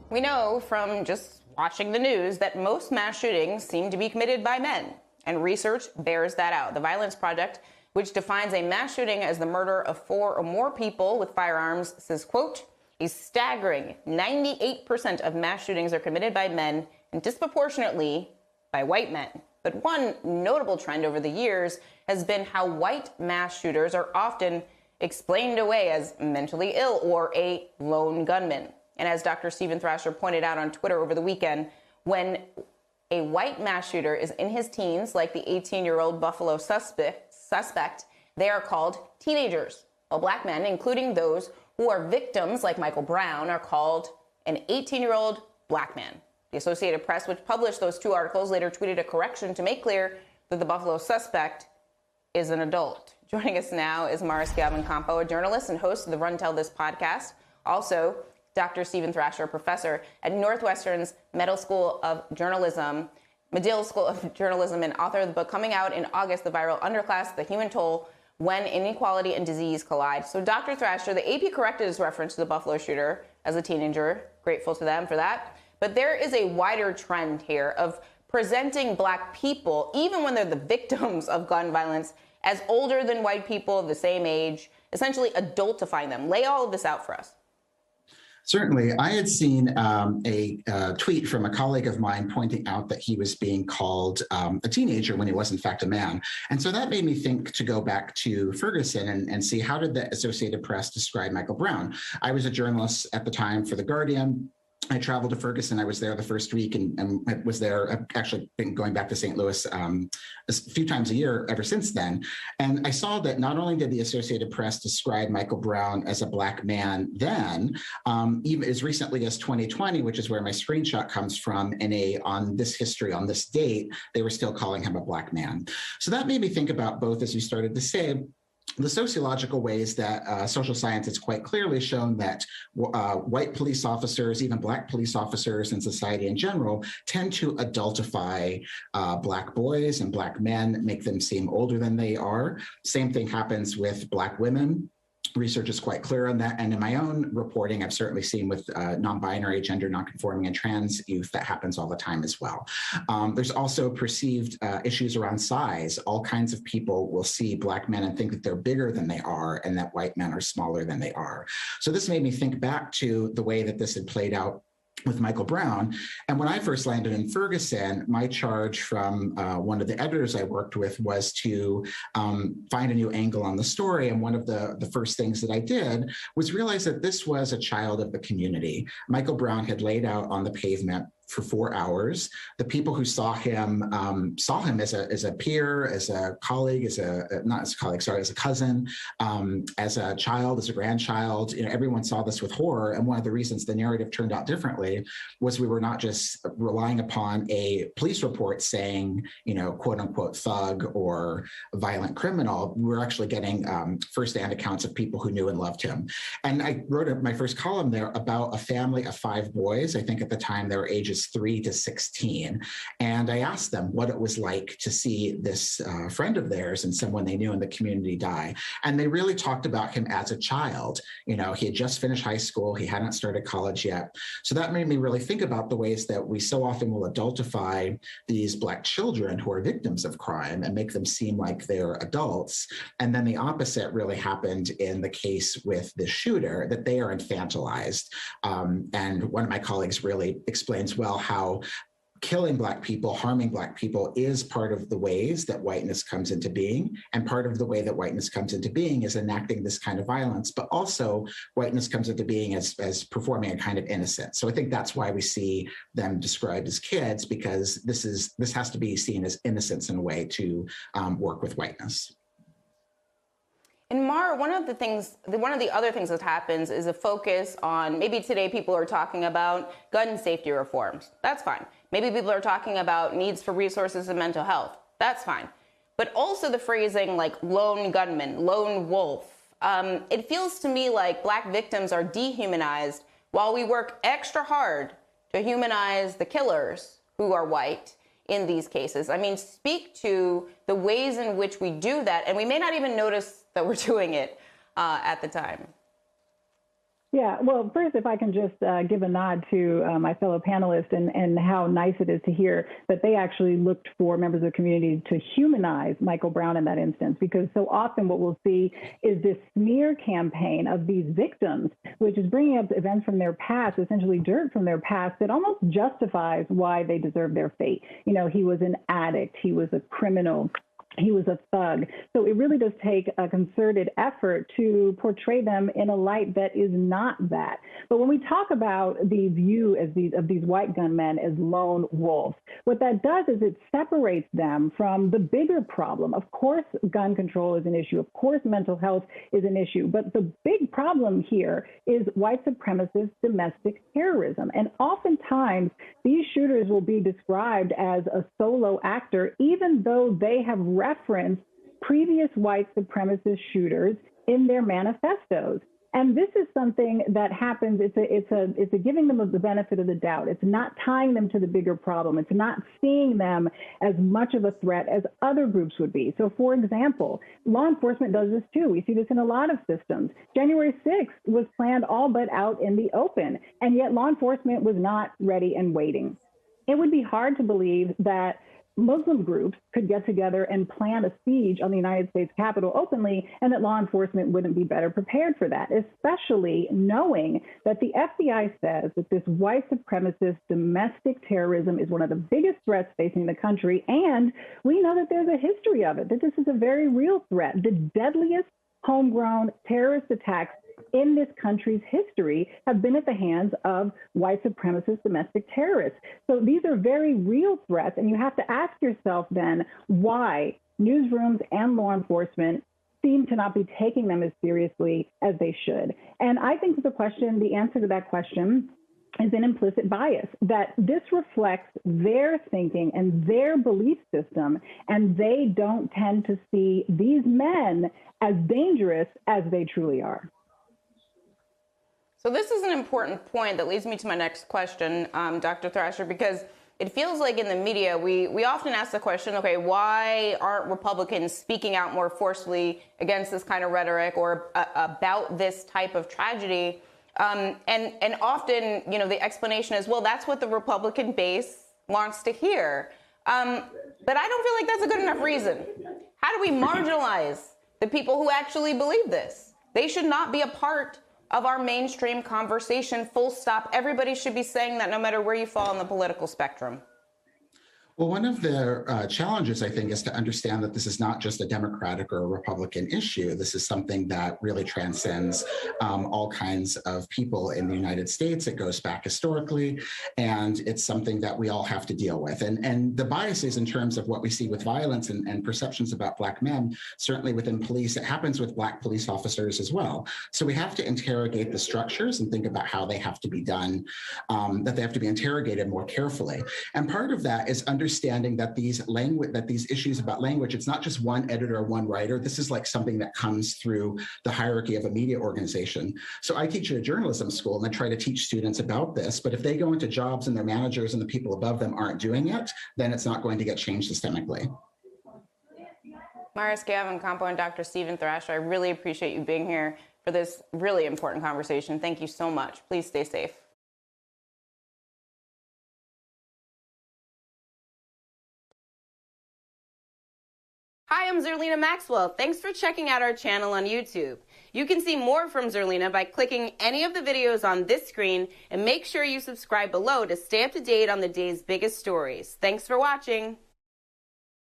We know from just watching the news that most mass shootings seem to be committed by men, and research bears that out. The Violence Project, which defines a mass shooting as the murder of 4 or more people with firearms, says, quote, a staggering 98% of mass shootings are committed by men and disproportionately by white men. But one notable trend over the years has been how white mass shooters are often explained away as mentally ill or a lone gunman. And as Dr. Steven Thrasher pointed out on Twitter over the weekend, when a white mass shooter is in his teens, like the 18-year-old Buffalo suspect, they are called teenagers. While black men, including those who are victims, like Michael Brown, are called an 18-year-old black man. The Associated Press, which published those 2 articles, later tweeted a correction to make clear that the Buffalo suspect is an adult. Joining us now is Mara Schiavon-Campo, a journalist and host of the Run Tell This podcast. Also, Dr. Steven Thrasher, professor at Northwestern's Medill School of Journalism, and author of the book coming out in August, The Viral Underclass, The Human Toll When Inequality and Disease Collide. So Dr. Thrasher, the AP corrected his reference to the Buffalo shooter as a teenager. Grateful to them for that. But there is a wider trend here of presenting black people, even when they're the victims of gun violence, as older than white people of the same age, essentially adultifying them. Lay all of this out for us. Certainly. I had seen a tweet from a colleague of mine pointing out that he was being called a teenager when he was in fact a man. And so that made me think to go back to Ferguson and see how did the Associated Press describe Michael Brown. I was a journalist at the time for The Guardian. I traveled to Ferguson. I was there the first week and was there. I've actually been going back to St. Louis a few times a year ever since then. And I saw that not only did the Associated Press describe Michael Brown as a black man then, even as recently as 2020, which is where my screenshot comes from, on this history, on this date, they were still calling him a black man. So that made me think about both, as you started to say, the sociological ways that social science has quite clearly shown that white police officers, even black police officers and society in general, tend to adultify black boys and black men, make them seem older than they are. Same thing happens with black women. Research is quite clear on that. And in my own reporting, I've certainly seen with non-binary, gender non-conforming, and trans youth that happens all the time as well. There's also perceived issues around size. All kinds of people will see black men and think that they're bigger than they are and that white men are smaller than they are. So this made me think back to the way that this had played out with Michael Brown. And when I first landed in Ferguson, my charge from one of the editors I worked with was to find a new angle on the story. And one of the first things that I did was realize that this was a child of the community. Michael Brown had laid out on the pavement for 4 hours. The people who saw him as a peer, as a colleague, as a cousin, as a child, as a grandchild. Everyone saw this with horror. And one of the reasons the narrative turned out differently was we were not just relying upon a police report saying, quote unquote thug or violent criminal. We were actually getting firsthand accounts of people who knew and loved him. And I wrote my first column there about a family of 5 boys. I think at the time they were ages 3 to 16. And I asked them what it was like to see this friend of theirs and someone they knew in the community die. And they really talked about him as a child. He had just finished high school. He hadn't started college yet. So that made me really think about the ways that we so often will adultify these Black children who are victims of crime and make them seem like they're adults. And then the opposite really happened in the case with the shooter, that they are infantilized. And one of my colleagues really explains well how killing Black people, harming Black people is part of the ways that whiteness comes into being. And part of the way that whiteness comes into being is enacting this kind of violence, but also whiteness comes into being as performing a kind of innocence. So I think that's why we see them described as kids, because this has to be seen as innocence in a way to work with whiteness. And Mara, one of the other things that happens is a focus on, maybe today people are talking about gun safety reforms. That's fine. Maybe people are talking about needs for resources and mental health. That's fine. But also the phrasing like lone gunman, lone wolf. It feels to me like Black victims are dehumanized while we work extra hard to humanize the killers who are white in these cases. I mean, speak to the ways in which we do that, and we may not even notice that we're doing it at the time. Yeah, well, first, if I can just give a nod to my fellow panelists and how nice it is to hear that they actually looked for members of the community to humanize Michael Brown in that instance, because so often what we'll see is this smear campaign of these victims, which is bringing up events from their past, essentially dirt from their past, that almost justifies why they deserve their fate. You know, he was an addict, he was a criminal, he was a thug. So it really does take a concerted effort to portray them in a light that is not that. But when we talk about the view of these white gunmen as lone wolves, what that does is it separates them from the bigger problem. Of course, gun control is an issue. Of course, mental health is an issue. But the big problem here is white supremacist domestic terrorism. And oftentimes, these shooters will be described as a solo actor, even though they have referenced previous white supremacist shooters in their manifestos. And this is something that happens. It's a giving them the benefit of the doubt. It's not tying them to the bigger problem. It's not seeing them as much of a threat as other groups would be. So, for example, law enforcement does this too. We see this in a lot of systems. January 6th was planned all but out in the open, and yet law enforcement was not ready and waiting. It would be hard to believe that Muslim groups could get together and plan a siege on the United States Capitol openly, and that law enforcement wouldn't be better prepared for that, especially knowing that the FBI says that this white supremacist domestic terrorism is one of the biggest threats facing the country. And we know that there's a history of it, that this is a very real threat. The deadliest homegrown terrorist attacks in this country's history have been at the hands of white supremacist domestic terrorists. So these are very real threats, and you have to ask yourself then why newsrooms and law enforcement seem to not be taking them as seriously as they should. And I think the answer to that question is an implicit bias, that this reflects their thinking and their belief system, and they don't tend to see these men as dangerous as they truly are. So this is an important point that leads me to my next question, Dr. Thrasher, because it feels like in the media, we often ask the question, okay, why aren't Republicans speaking out more forcefully against this kind of rhetoric or about this type of tragedy? And often, you know, the explanation is, well, that's what the Republican base wants to hear. But I don't feel like that's a good enough reason. How do we marginalize the people who actually believe this? They should not be a part of our mainstream conversation, full stop. Everybody should be saying that no matter where you fall on the political spectrum. Well, one of the challenges, I think, is to understand that this is not just a Democratic or a Republican issue. This is something that really transcends all kinds of people in the United States. It goes back historically, and it's something that we all have to deal with. And the biases in terms of what we see with violence and perceptions about Black men, certainly within police, it happens with Black police officers as well. So we have to interrogate the structures and think about how they have to be done, that they have to be interrogated more carefully. And part of that is understanding that these issues about language, it's not just one editor or one writer. This is like something that comes through the hierarchy of a media organization. So I teach at a journalism school, and I try to teach students about this. But if they go into jobs and their managers and the people above them aren't doing it, then it's not going to get changed systemically. Myra Schiavon-Campo and Dr. Steven Thrasher, I really appreciate you being here for this really important conversation. Thank you so much. Please stay safe. Hi, I'm Zerlina Maxwell. Thanks for checking out our channel on YouTube. You can see more from Zerlina by clicking any of the videos on this screen, and make sure you subscribe below to stay up to date on the day's biggest stories. Thanks for watching.